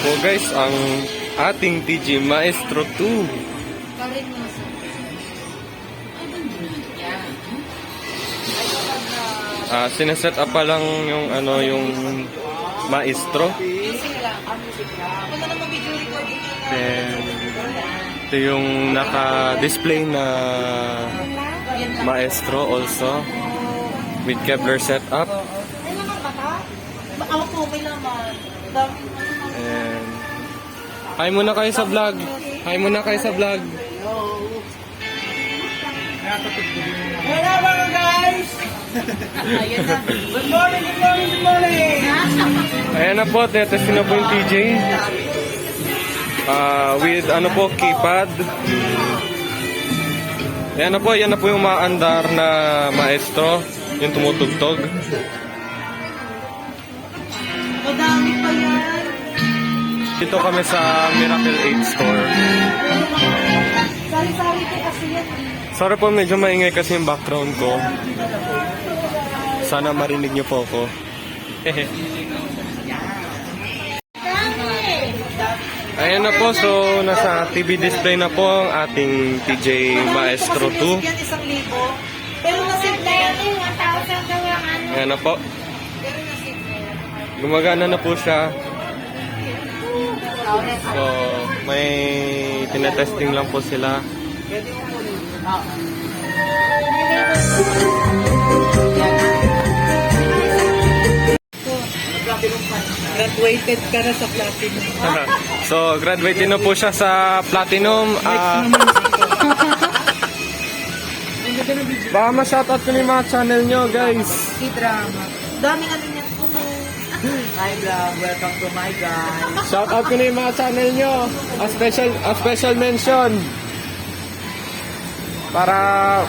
po guys ang ating TJ Maestro 2. Sineset up pa lang yung yung Maestro. Then ito yung naka-display na Maestro also with Kevlar setup. And hi muna kayo sa vlog. Hi muna kayo sa vlog. Hello mga guys! Good morning, good morning, good morning! Ayan na po, testing na po yung TJ. With keypad. Ayan na po yung maandar na Maestro, yung tumutugtog. Madami pa yan! Dito kami sa Miracle 8 store. Sari-sari ko kasi yan. Sorry po, medyo maingay kasi yung background ko. Sana marinig niyo po ako. Ayan na po, so nasa TV display na po ang ating TJ Maestro 2. Yan 1,000. Pero nasip na yan eh, 1,000 daw ang ano. Ayan na po. Pero nasip na yan. Gumagana na po siya. So, may tinetesting lang po sila. Graduated ka na sa platinum. So, graduated na po siya sa platinum. Baka ma-shoutout ko na yung mga channel nyo, guys. Si drama. Daming ano niyan po. Hi vlog, welcome to my guys. Shoutout ko na yung mga channel nyo. A special mention. Para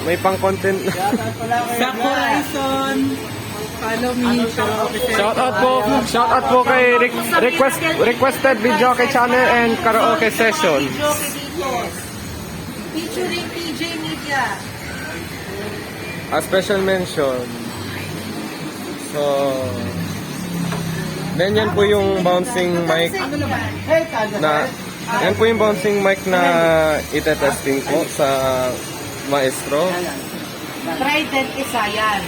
may pang-content. Sa Horizon. Follow me. Shoutout po kay requested video kay channel and karaoke session. Featuring PJ Media. A special mention. So, then yan po yung bouncing mic na yan po yung bouncing mic na itetesting po sa Maestro. Trident isa yan.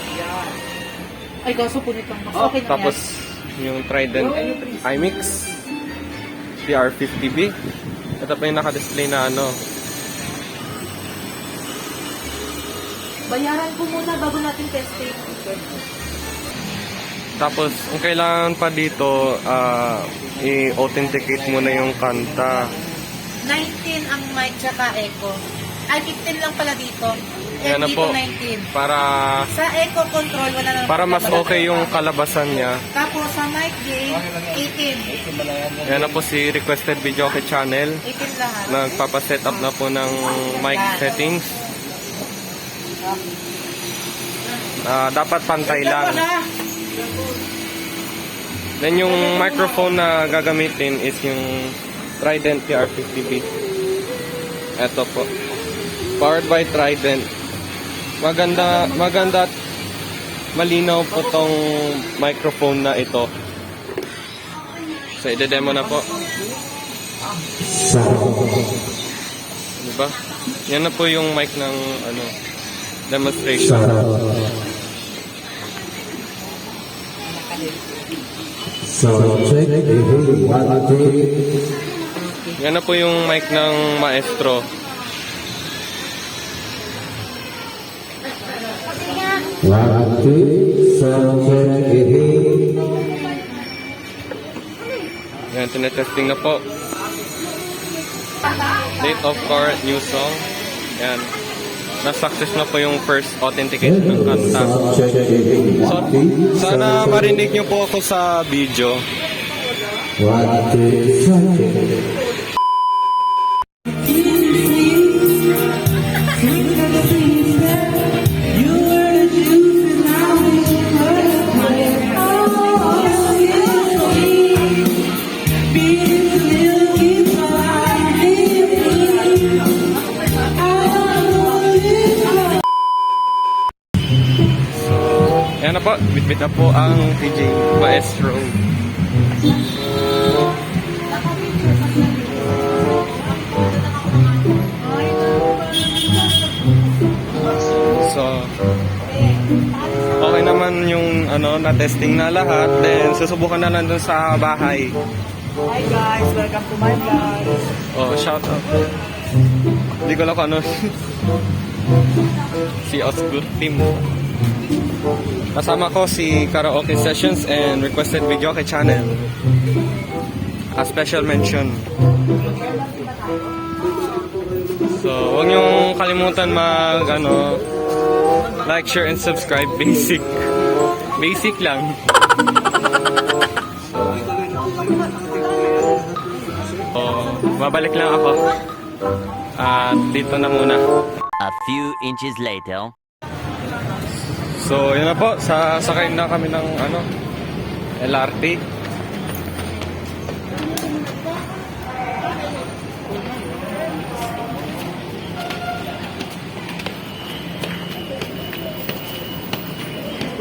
Ay, kaso punit lang. Mas okay na Tapos yung Trident iMix PR50B. Ito pa yung naka-display na Bayaran ko muna bago natin testing. Tapos ang kailangan pa dito i-authenticate muna yung kanta. 19 ang mic tsaka echo. Ay, 15 lang pala dito. Yan na dito po. 19. Para Sa echo control, wala na. para mas okay yung kalabasan niya. Tapos sa mic gain, 18. Yan na po si requested video kay channel. 18 lahat. Nagpapaset up na po ng mic settings. Dapat pantay lang. Then yung microphone na gagamitin is yung Trident PR50B. Ito po. Powered by Trident. Maganda at malinaw po tong microphone na ito. So, ide-demo na po. Diba? Yan na po yung mic ng demonstration. Yan na po yung mic ng Maestro. Yan, tinetesting na po. Date of current new song. Yan. Na-success na po yung first authentication ng kanta. So, sana marinig nyo po ako sa video. Ayan na po, bit-bit na po ang TJ Maestro. na-testing na lahat. Then, susubukan na lang dun sa bahay. Hi guys, welcome to my vlog. Oh, shout out. Hindi ko lang kung ano. Si Oscar Team. Kasama ko si Karaoke Sessions and Requested Video kay Channel. A special mention. So, huwag niyong kalimutan like, share, and subscribe. Basic. Basic lang. So, babalik lang ako. At dito na muna. A few inches later. So, yun na po. Sasakay na kami ng LRT.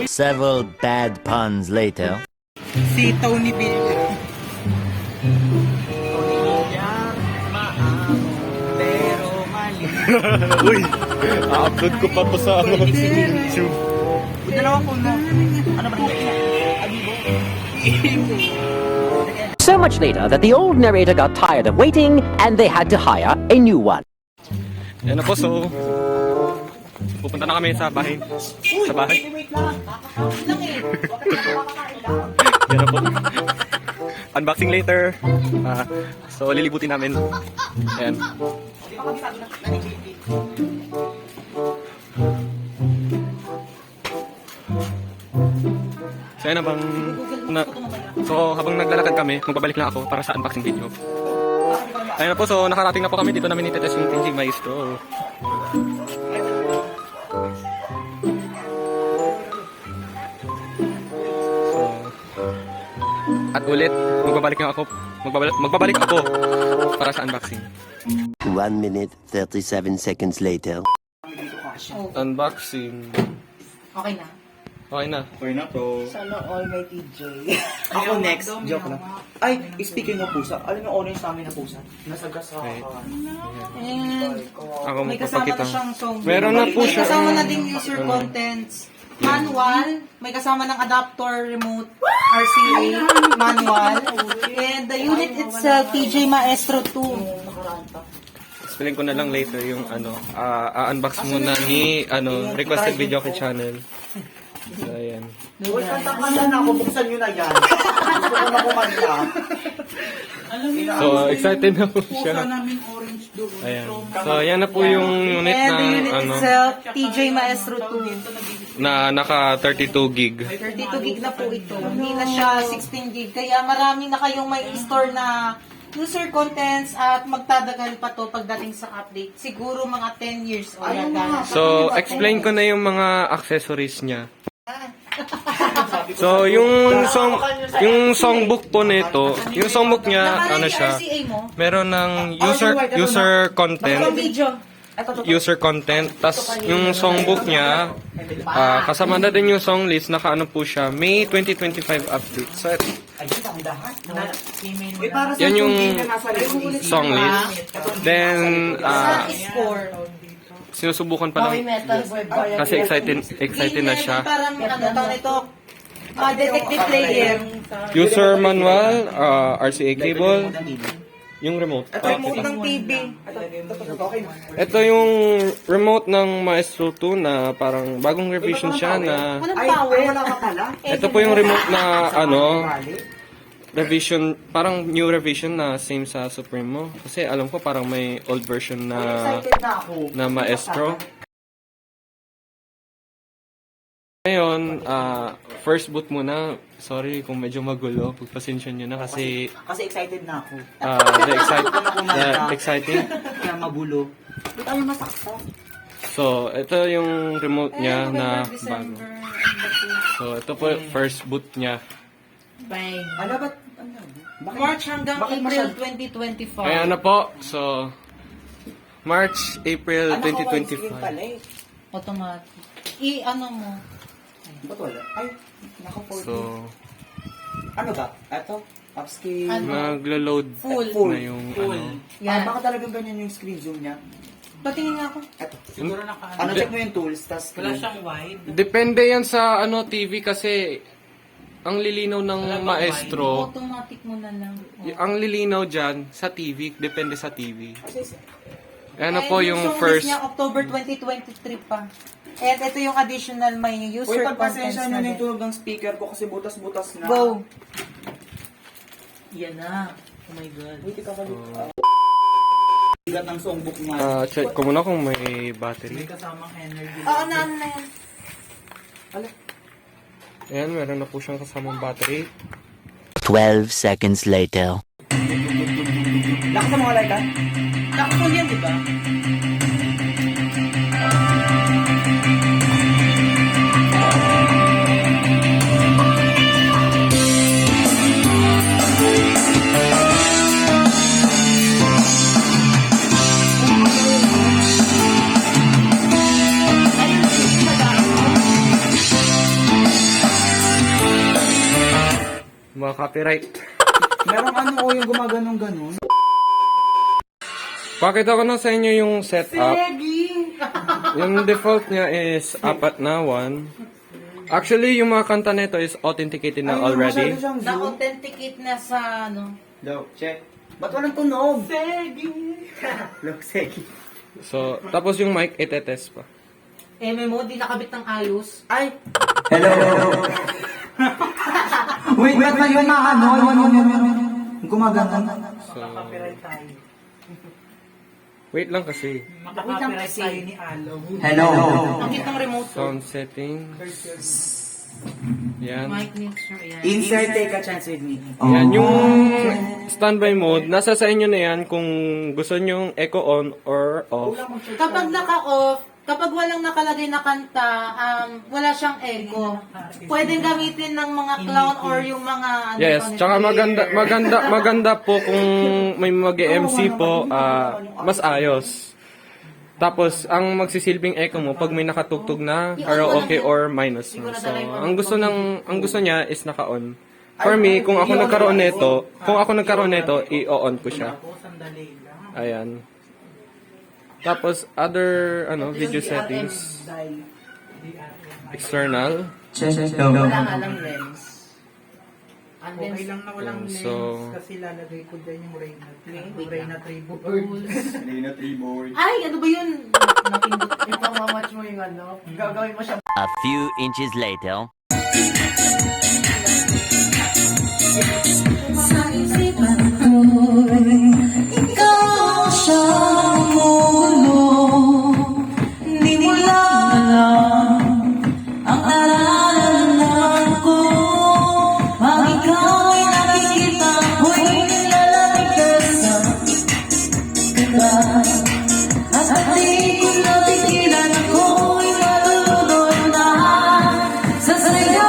Several bad puns later. Si Tony Bill. Pero mali. Uy! A-upload ko pa to sa YouTube. Dalawa po na. Ano ba rin Abibo? So much later that the old narrator got tired of waiting and they had to hire a new one. Yan na po, so pupunta na kami sa bahay. Sa bahay. Wait lang. Kakakain lang eh. Kakakain lang. Yan na po. Unboxing later. So lilibutin namin. Ayan. Di ba kami sabi na nanigiliti? So yan so habang naglalakad kami, magbabalik lang ako para sa unboxing video. Ayun na po, so nakarating na po kami. Dito namin itetest yung TJ Maestro. At ulit, magbabalik ako para sa unboxing. 1 minute 37 seconds later. Unboxing. Okay na. Okay na. Okay na to. Sana all may TJ. Ako next, joke lang. Ay, speaking of pusa, alam mo orange namin na pusa? Nasa gas sa Okay. And Ako may kasama magpapakita. na siyang song. Meron na po May siya. kasama na ding user contents. Manual, may kasama ng adapter remote RCA manual. And the unit itself, TJ Maestro 2. Explain ko na lang later yung unbox muna ni requested video kay channel. So, ayan. Uy, kantakan na ako, buksan nyo na yan. Gusto ko na kumanta. So, excited na po siya. namin orange doon. Ayan. So, ayan na po yung unit And the unit ng itself, TJ Maestro 2. na naka 32 gig. 32 gig na po ito. Hindi na siya 16 gig. Kaya marami na kayong may store na user contents at magtatagal pa to pagdating sa update. Siguro mga 10 years old. So, explain ko na yung mga accessories niya. So, yung songbook po nito, yung songbook niya, siya, RCA mo? meron ng user content. Ang video. User content. Tas yung songbook niya, kasama na din yung song list, naka po siya, May 2025 update. So, Uy, para sa yan yung nasa list. song list. Then, Sa score. sinusubukan pa lang. Kasi excited na siya. Parang tawag ito. Detective player. User manual, RCA cable, yung remote. Remote ng TV. Ito yung remote ng Maestro 2 na parang bagong revision siya na Walang Ay, power. wala ka pala. ito po yung remote na revision, parang new revision na same sa Supremo. Kasi alam ko parang may old version na Excited na ako. Maestro. Ngayon, first boot muna. Sorry kung medyo magulo. Pagpasensya nyo na kasi Kasi excited na ako. the exciting. Kaya magulo. Ba't ayaw masaksa? So, ito yung remote niya na bago. So, ito po first boot niya. Bang. Ala, ba't? March hanggang Bakit April masyad- 2025. Ayan na po. So, March, April 2025. pala eh. Automatic. Ano mo? Ba't wala? Ay, naka-4D. So, Ano ba? Ito? Upscale? Ano? naglo-load Full. na yung Full. ano. Yan. Baka talagang ganyan yung screen zoom niya. Patingin nga ako. Eto. Ano, check mo yung tools, tas wala siyang wide. Depende yan sa TV kasi ang lilinaw ng maestro. Automatic mo na lang. Ang lilinaw dyan sa TV, depende sa TV. Ano And po yung first... niya, October 2023 pa. And ito yung additional may Uy, user contents pagpasensya nyo na na yung din. tunog ng speaker ko kasi butas-butas na. Go! Yan na. Oh my God. Wait, ikakalit. Bigat ng songbook na. check ko muna kung may battery. Kasamang energy. Oo, na ano na yan. Ayan, meron na po siyang kasamang battery. 12 seconds later. Lakas sa mga like, ha? Nakapul yan, di ba? Mga copyright. Merong ano o yung gumaganong-ganon. Pakita ko na sa inyo yung setup. Yung default niya is 4 na 1. Actually, yung mga kanta nito is authenticated na already. Masyado siyang zoom. Na-authenticate na sa ano. Daw, check. Ba't walang tunog? Look, segi. So, tapos yung mic, itetest pa. MMO, di nakabit ng ayos. Ay! Hello! Wait, ba't na yun ano? Yun. Gumagana. So, Copyright tayo. wait lang kasi. Makaka-copyright tayo ni Alo. Hello! Ang cute ng remote. Sound settings. Yan. Mic mixer, yan. Insert, take a chance with me. Yan, yung standby mode, nasa sa inyo na yan kung gusto nyong echo on or off. Kapag naka-off, kapag walang nakalagay na kanta, wala siyang echo. Pwedeng gamitin ng mga clown or yung mga ano Yes, pa nito. tsaka maganda po kung may mag-MC po, mas ayos. Tapos, ang magsisilbing echo mo pag may nakatugtog na karaoke or minus mo. So, ang gusto niya is naka-on. For me, kung ako nagkaroon nito, i-on ko siya. Sandali lang. Ayan. Tapos, other, video settings. External. Wala nga lang lens. Okay lang na walang lens So- kasi lalagay ko din yung Reyna Tribord. Ay, ano ba yun? Napindot. Ipamamwatch mo yung ano. Gagawin mo siya. A few inches later. Sa isipan ko'y ikaw siyang umulo. Di mo lang alam ang nararamdaman ko. Pag ikaw ay nakikita ko'y nilalamig ka sa iba. At di ko napigilan ako'y malulunod na sa saya.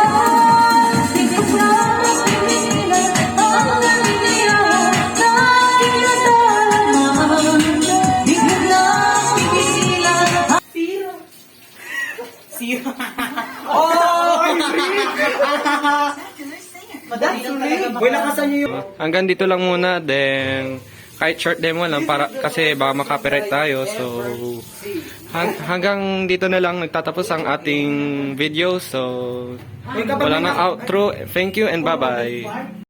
Di ko na mapigilan ang naniniyaw na aking nadarama. Di ko na mapigilan Madali lang talaga Uy, lakasan nyo yung... Hanggang dito lang muna, then kahit short demo lang para kasi baka makopyright tayo. So hanggang dito na lang nagtatapos ang ating video. So wala na outro. Thank you and bye-bye.